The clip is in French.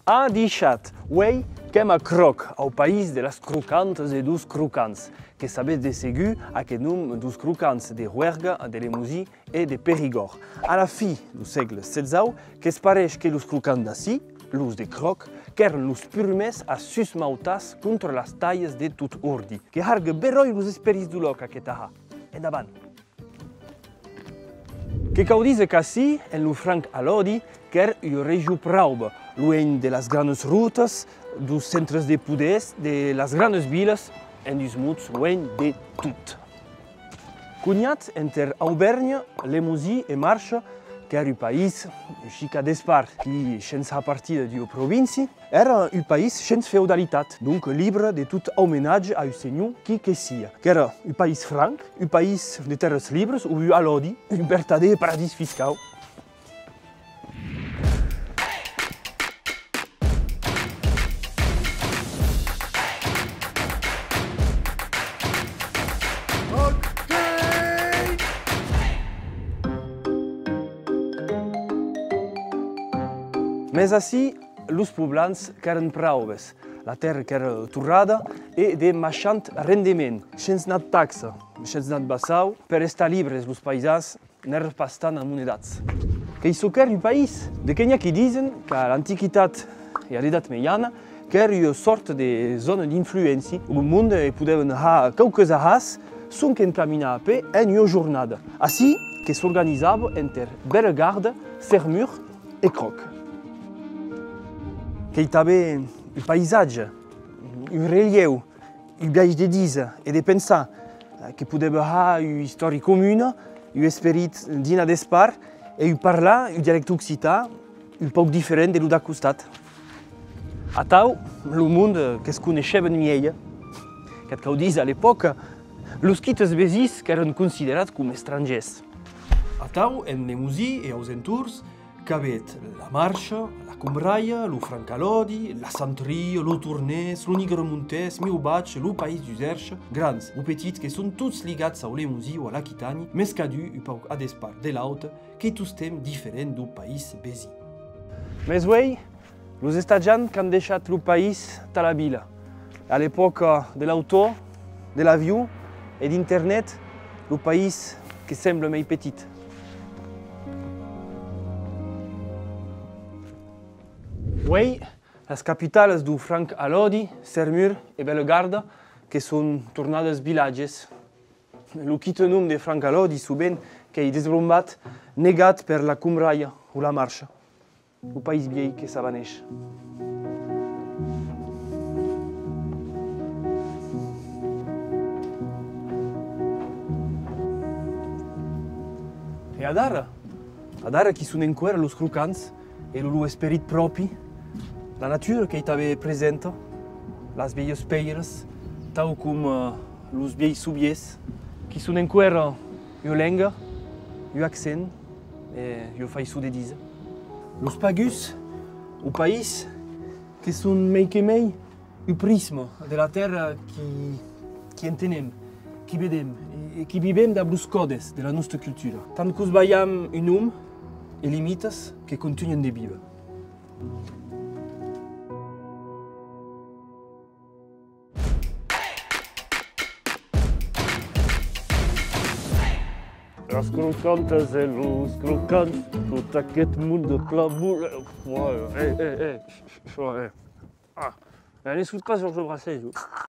A deixat uei qu'em a croc au país de las crocantes e dos crocants, que sabetz de segur aquest nom dos crocants de Rouergue, de Lemosí e de Périgord. A la fi do segle XVI, qu'es pareix que los crocants d'ací, los de croc, qu'eren los prumers a susmautas contra las talles de tot ordi, que hargue beroi los esperis du loc aquest aha. Endavant! Que caudise qu'ací, en lo franc alodi, qu'er u regiu praube, luegn de las grandes rutes, dos centres de poders, de las grandes viles, en dus mots luegn de tot. Cugnat enter Auvergne, Lemosí e Marche, qu'er u país xica d'espart, qui, sense a partir d'u provinci, era un país sense feudalitat, donc libre de tot homenatge a un senyor qui que sia. Qu'era un país franc, un país de terres libres, ou un alodi, un vertader paradis fiscal. Mais ací, los poblans qu'eren praubes, la terra qu'era torrada e de machant rendement, sense nat taxa, sense nat bassau, per estar libres los paisans n'er pas tan amonedats. Que iso qu'er un país, de Kenya qui disen qu'à l'antiquitat e a l'edat meiana, qu'er una sorta de zona d'influenci, o un monde podeven ha qualques ahas, son qu'encaminar a pe en una jornada. Ací que s'organisava enter Bellegarde, Sermur e Croc. Que hi també un paisatge, un relleu, un viatge de disa e de pensar que podeva ha una història comuna, un esperit dina d'espart e un parlar un dialecte occità un poc diferent de lo d'acostat. Atau, lo mond que es coneixeven mielha, que caudís a l'època, los quites besis qu'eren considerats com estrangers. Atau, en Lemosí e aus entorns, qu'avet la Marche, la Combraia, lo Francalodi, la Santria, lo Tournès, lo Nigremontès, Miubac, lo País d'Userche, grans o petits que són tots ligats au Lemosí o a l'Aquitani, mes qu'adu un pauc a despart de l'aute, que tostem diferent do país besi. Mes uei, los estagiants qu'han deixat lo país ta la vila. A l'època de l'autor, de l'avió e d'internet, lo país que sembla mai petit. Uei, las capitales do franc alodi, Sermur e Bellegarde, que són tornades vilatges. Lo quite nom de franc alodi suben qu'ei desbrombat negat per la Combraia o la Marche, o país viei que s'avaneix. E adara qui són enquera los crocants e lo esperit propi, la natura che t'ave presenta, las vieilles peires, tau com los vieills subiers, qui són enquera io lenga, io accent e io faiço de disa. Los pagus, o país, que són mei que mei, o prisma de la terra qui entenem, qui vedem e qui vivem da los codes de la nostra cultura. Tant que us veiam un nom e limites que continuen de viure. Las crocantes e los crocants, tot aquest món de clavur... Ne surt pas Georges Brassens.